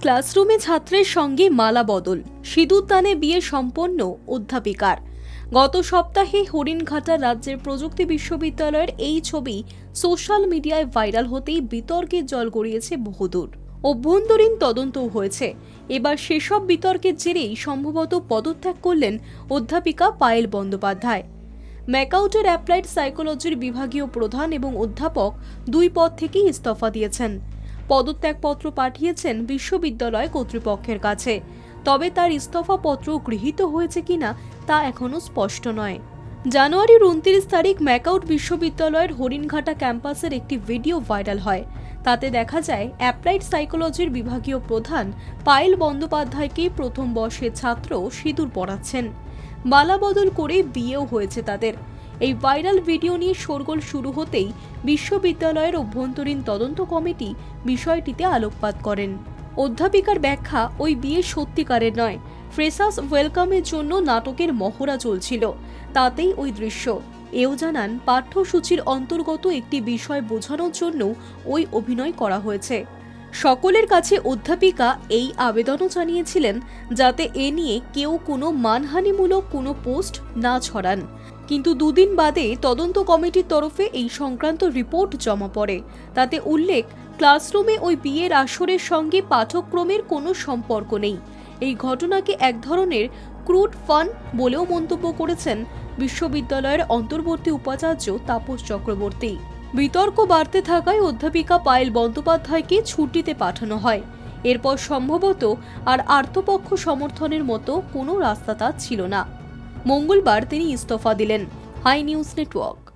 ক্লাসরুমে ছাত্রের সঙ্গে মালা বদল, সিঁদুরদানে বিয়ে সম্পন্ন অধ্যাপিকার। গত সপ্তাহে হরিণঘাটা রাজ্যের প্রযুক্তি বিশ্ববিদ্যালয়ের এই ছবি সোশ্যাল মিডিয়ায় ভাইরাল হতেই বিতর্কের জল গড়িয়েছে বহুদূর। অভ্যন্তরীণ তদন্তও হয়েছে। এবার সেসব বিতর্কের জেরেই সম্ভবত পদত্যাগ করলেন অধ্যাপিকা পায়েল বন্দ্যোপাধ্যায়। ম্যাকাউটের অ্যাপ্লাইড সাইকোলজির বিভাগীয় প্রধান এবং অধ্যাপক দুই পদ থেকেই ইস্তফা দিয়েছেন। পদত্যাগপত্র পাঠিয়েছেন বিশ্ববিদ্যালয় কর্তৃপক্ষের কাছে, তবে তার ইস্তফাপত্র গৃহীত হয়েছে কিনা তা এখনো স্পষ্ট নয়। জানুয়ারির 29 তারিখ ম্যাকাউট বিশ্ববিদ্যালয়ের হরিণঘাটা ক্যাম্পাসের একটি ভিডিও ভাইরাল হয়। তাতে দেখা যায় অ্যাপ্লাইড সাইকোলজির বিভাগীয় প্রধান পায়েল বন্দ্যোপাধ্যায়কে প্রথম বর্ষের ছাত্র সিঁদুর পরাচ্ছেন। মালা বদল করে বিয়েও হয়েছে তাদের। এই ভাইরাল ভিডিও নিয়ে শোরগোল শুরু হতেই বিশ্ববিদ্যালয়ের অভ্যন্তরীণ তদন্ত কমিটি বিষয়টিতে আলোকপাত করেন। অধ্যাপিকার ব্যাখ্যা, ওই বিয়ে সত্যিকারের নয়, ফ্রেশার্স ওয়েলকামের জন্য নাটকের মহড়া চলছিল, তাতেই ওই দৃশ্য। এও জানান, পাঠ্যসূচির অন্তর্গত একটি বিষয় বোঝানোর জন্য ওই অভিনয় করা হয়েছে। সকলের কাছে অধ্যাপিকা এই আবেদনও জানিয়েছিলেন যাতে এ নিয়ে কেউ কোনো মানহানিমূলক কোনো পোস্ট না ছড়ান। কিন্তু দুদিন বাদে তদন্ত কমিটির তরফে এই সংক্রান্ত রিপোর্ট জমা পড়ে। তাতে উল্লেখ, ক্লাসরুমে ওই বিয়ের আসরের সঙ্গে পাঠ্যক্রমের কোনো সম্পর্ক নেই। এই ঘটনাকে এক ধরনের ক্রুড ফান বলেও মন্তব্য করেছেন বিশ্ববিদ্যালয়ের অন্তর্বর্তী উপাচার্য তাপস চক্রবর্তী। বিতর্ক বাড়তে থাকায় অধ্যাপিকা পায়েল বন্দ্যোপাধ্যায়কে ছুটিতে পাঠানো হয়। এরপর সম্ভবত আর আর্তপক্ষ সমর্থনের মতো কোনো রাস্তা তার ছিল না। মঙ্গলবার তিনি ইস্তফা দিলেন। Hi news network.